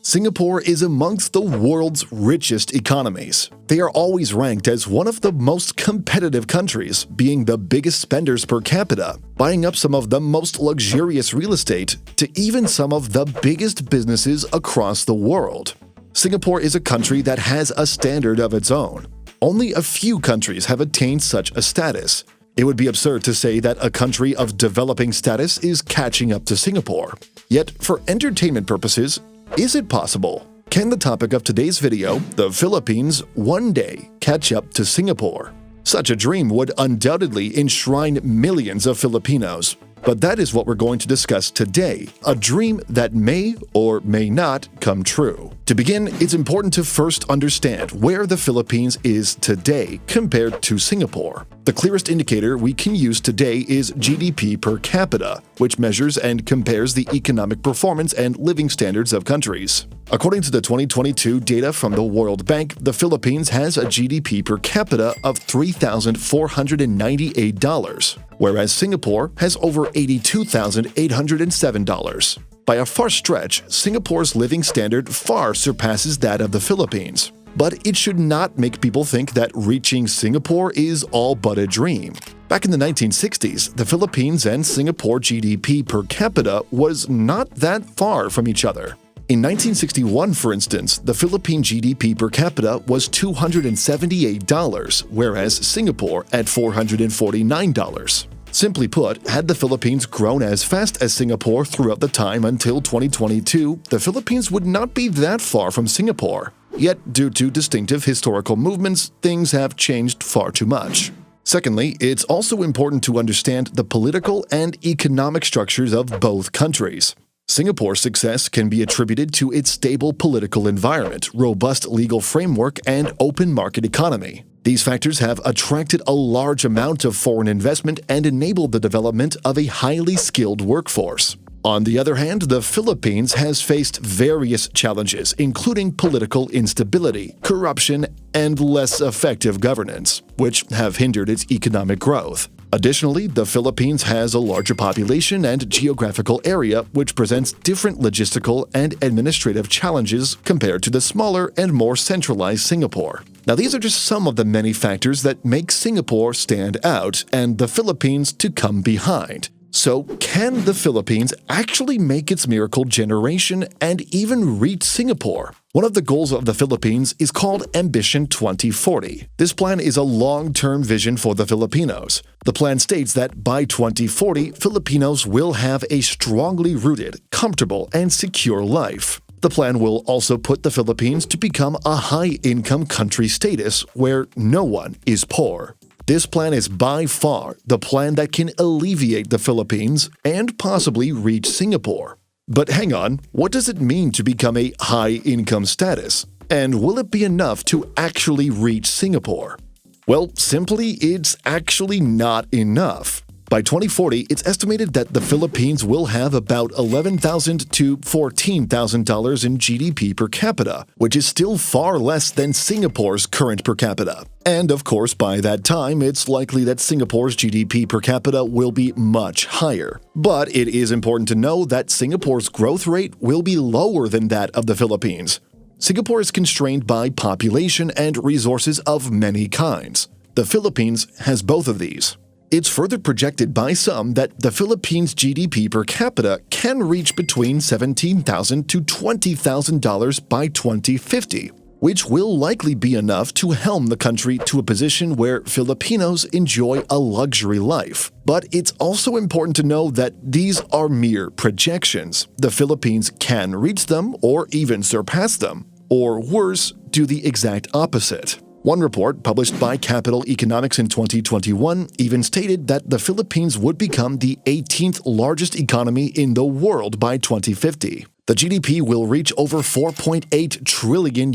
Singapore is amongst the world's richest economies. They are always ranked as one of the most competitive countries, being the biggest spenders per capita, buying up some of the most luxurious real estate, to even some of the biggest businesses across the world. Singapore is a country that has a standard of its own. Only a few countries have attained such a status. It would be absurd to say that a country of developing status is catching up to Singapore. Yet, for entertainment purposes, is it possible? Can the topic of today's video, the Philippines, one day catch up to Singapore? Such a dream would undoubtedly enshrine millions of Filipinos. But that is what we're going to discuss today, a dream that may or may not come true. To begin, it's important to first understand where the Philippines is today compared to Singapore. The clearest indicator we can use today is GDP per capita, which measures and compares the economic performance and living standards of countries. According to the 2022 data from the World Bank, the Philippines has a GDP per capita of $3,498, whereas Singapore has over $82,807. By a far stretch, Singapore's living standard far surpasses that of the Philippines. But it should not make people think that reaching Singapore is all but a dream. Back in the 1960s, the Philippines and Singapore GDP per capita was not that far from each other. In 1961, for instance, the Philippine GDP per capita was $278, whereas Singapore at $449. Simply put, had the Philippines grown as fast as Singapore throughout the time until 2022, the Philippines would not be that far from Singapore. Yet, due to distinctive historical movements, things have changed far too much. Secondly, it's also important to understand the political and economic structures of both countries. Singapore's success can be attributed to its stable political environment, robust legal framework, and open market economy. These factors have attracted a large amount of foreign investment and enabled the development of a highly skilled workforce. On the other hand, the Philippines has faced various challenges, including political instability, corruption, and less effective governance, which have hindered its economic growth. Additionally, the Philippines has a larger population and geographical area, which presents different logistical and administrative challenges compared to the smaller and more centralized Singapore. Now, these are just some of the many factors that make Singapore stand out and the Philippines to come behind. So, can the Philippines actually make its miracle generation and even reach Singapore? One of the goals of the Philippines is called Ambition 2040. This plan is a long-term vision for the Filipinos. The plan states that by 2040, Filipinos will have a strongly rooted, comfortable, and secure life. The plan will also put the Philippines to become a high-income country status where no one is poor. This plan is by far the plan that can alleviate the Philippines and possibly reach Singapore. But hang on, what does it mean to become a high-income status? And will it be enough to actually reach Singapore? Well, simply, it's actually not enough. By 2040, it's estimated that the Philippines will have about $11,000 to $14,000 in GDP per capita, which is still far less than Singapore's current per capita. And of course, by that time, it's likely that Singapore's GDP per capita will be much higher. But it is important to know that Singapore's growth rate will be lower than that of the Philippines. Singapore is constrained by population and resources of many kinds. The Philippines has both of these. It's further projected by some that the Philippines' GDP per capita can reach between $17,000 to $20,000 by 2050, which will likely be enough to helm the country to a position where Filipinos enjoy a luxury life. But it's also important to know that these are mere projections. The Philippines can reach them or even surpass them, or worse, do the exact opposite. One report published by Capital Economics in 2021 even stated that the Philippines would become the 18th largest economy in the world by 2050. The GDP will reach over $4.8 trillion,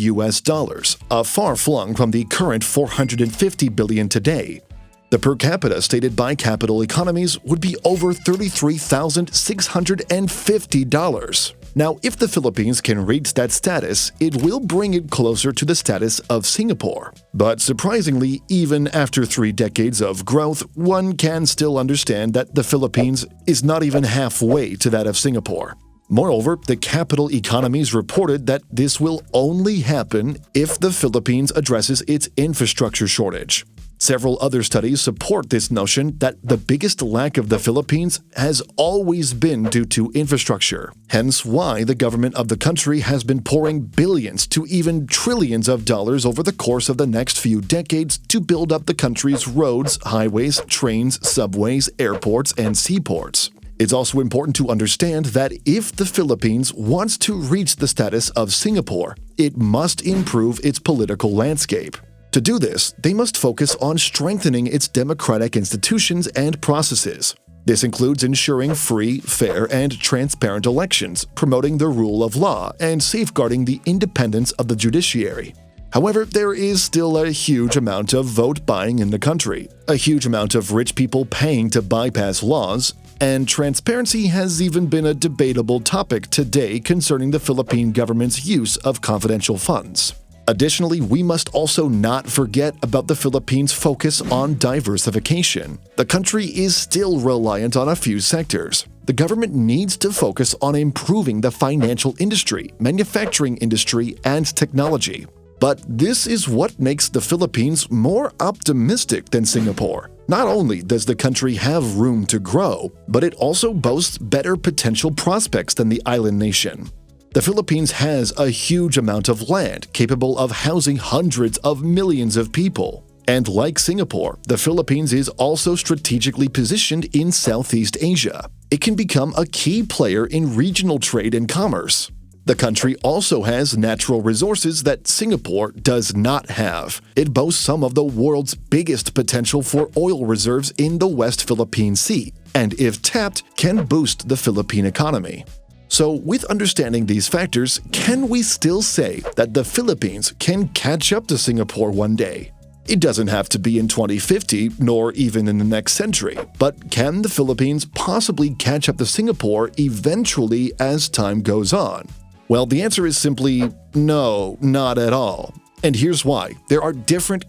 far flung from the current $450 billion today. The per capita stated by Capital Economies would be over $33,650. Now, if the Philippines can reach that status, it will bring it closer to the status of Singapore. But surprisingly, even after 3 decades of growth, one can still understand that the Philippines is not even halfway to that of Singapore. Moreover, the capital economies reported that this will only happen if the Philippines addresses its infrastructure shortage. Several other studies support this notion that the biggest lack of the Philippines has always been due to infrastructure, hence why the government of the country has been pouring billions to even trillions of dollars over the course of the next few decades to build up the country's roads, highways, trains, subways, airports, and seaports. It's also important to understand that if the Philippines wants to reach the status of Singapore, it must improve its political landscape. To do this, they must focus on strengthening its democratic institutions and processes. This includes ensuring free, fair, and transparent elections, promoting the rule of law, and safeguarding the independence of the judiciary. However, there is still a huge amount of vote buying in the country, a huge amount of rich people paying to bypass laws, and transparency has even been a debatable topic today concerning the Philippine government's use of confidential funds. Additionally, we must also not forget about the Philippines' focus on diversification. The country is still reliant on a few sectors. The government needs to focus on improving the financial industry, manufacturing industry, and technology. But this is what makes the Philippines more optimistic than Singapore. Not only does the country have room to grow, but it also boasts better potential prospects than the island nation. The Philippines has a huge amount of land capable of housing hundreds of millions of people. And like Singapore, the Philippines is also strategically positioned in Southeast Asia. It can become a key player in regional trade and commerce. The country also has natural resources that Singapore does not have. It boasts some of the world's biggest potential for oil reserves in the West Philippine Sea, and if tapped, can boost the Philippine economy. So, with understanding these factors, can we still say that the Philippines can catch up to Singapore one day? It doesn't have to be in 2050, nor even in the next century, but can the Philippines possibly catch up to Singapore eventually as time goes on? Well, the answer is simply no, not at all. And here's why. There are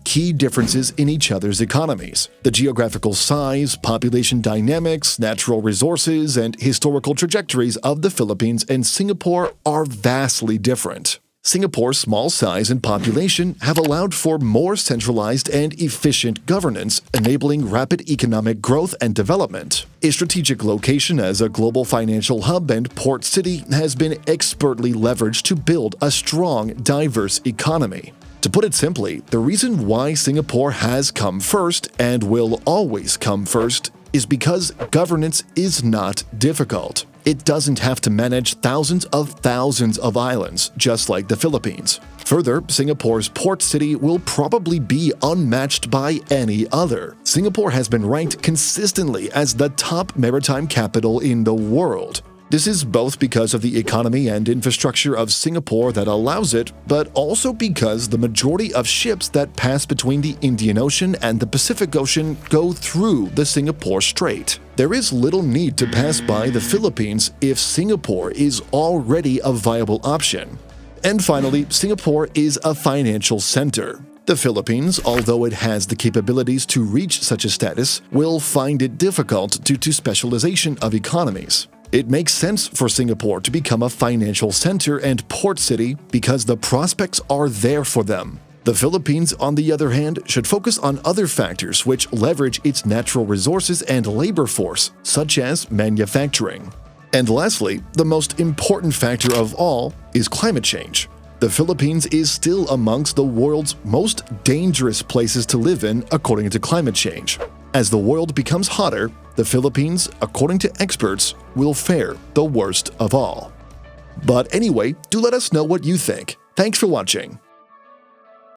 key differences in each other's economies. The geographical size, population dynamics, natural resources, and historical trajectories of the Philippines and Singapore are vastly different. Singapore's small size and population have allowed for more centralized and efficient governance, enabling rapid economic growth and development. Its strategic location as a global financial hub and port city has been expertly leveraged to build a strong, diverse economy. To put it simply, the reason why Singapore has come first and will always come first is because governance is not difficult. It doesn't have to manage thousands of islands, just like the Philippines. Further, Singapore's port city will probably be unmatched by any other. Singapore has been ranked consistently as the top maritime capital in the world. This is both because of the economy and infrastructure of Singapore that allows it, but also because the majority of ships that pass between the Indian Ocean and the Pacific Ocean go through the Singapore Strait. There is little need to pass by the Philippines if Singapore is already a viable option. And finally, Singapore is a financial center. The Philippines, although it has the capabilities to reach such a status, will find it difficult due to specialization of economies. It makes sense for Singapore to become a financial center and port city because the prospects are there for them. The Philippines, on the other hand, should focus on other factors which leverage its natural resources and labor force, such as manufacturing. And lastly, the most important factor of all is climate change. The Philippines is still amongst the world's most dangerous places to live in according to climate change. As the world becomes hotter, the Philippines, according to experts, will fare the worst of all. But anyway, do let us know what you think. Thanks for watching.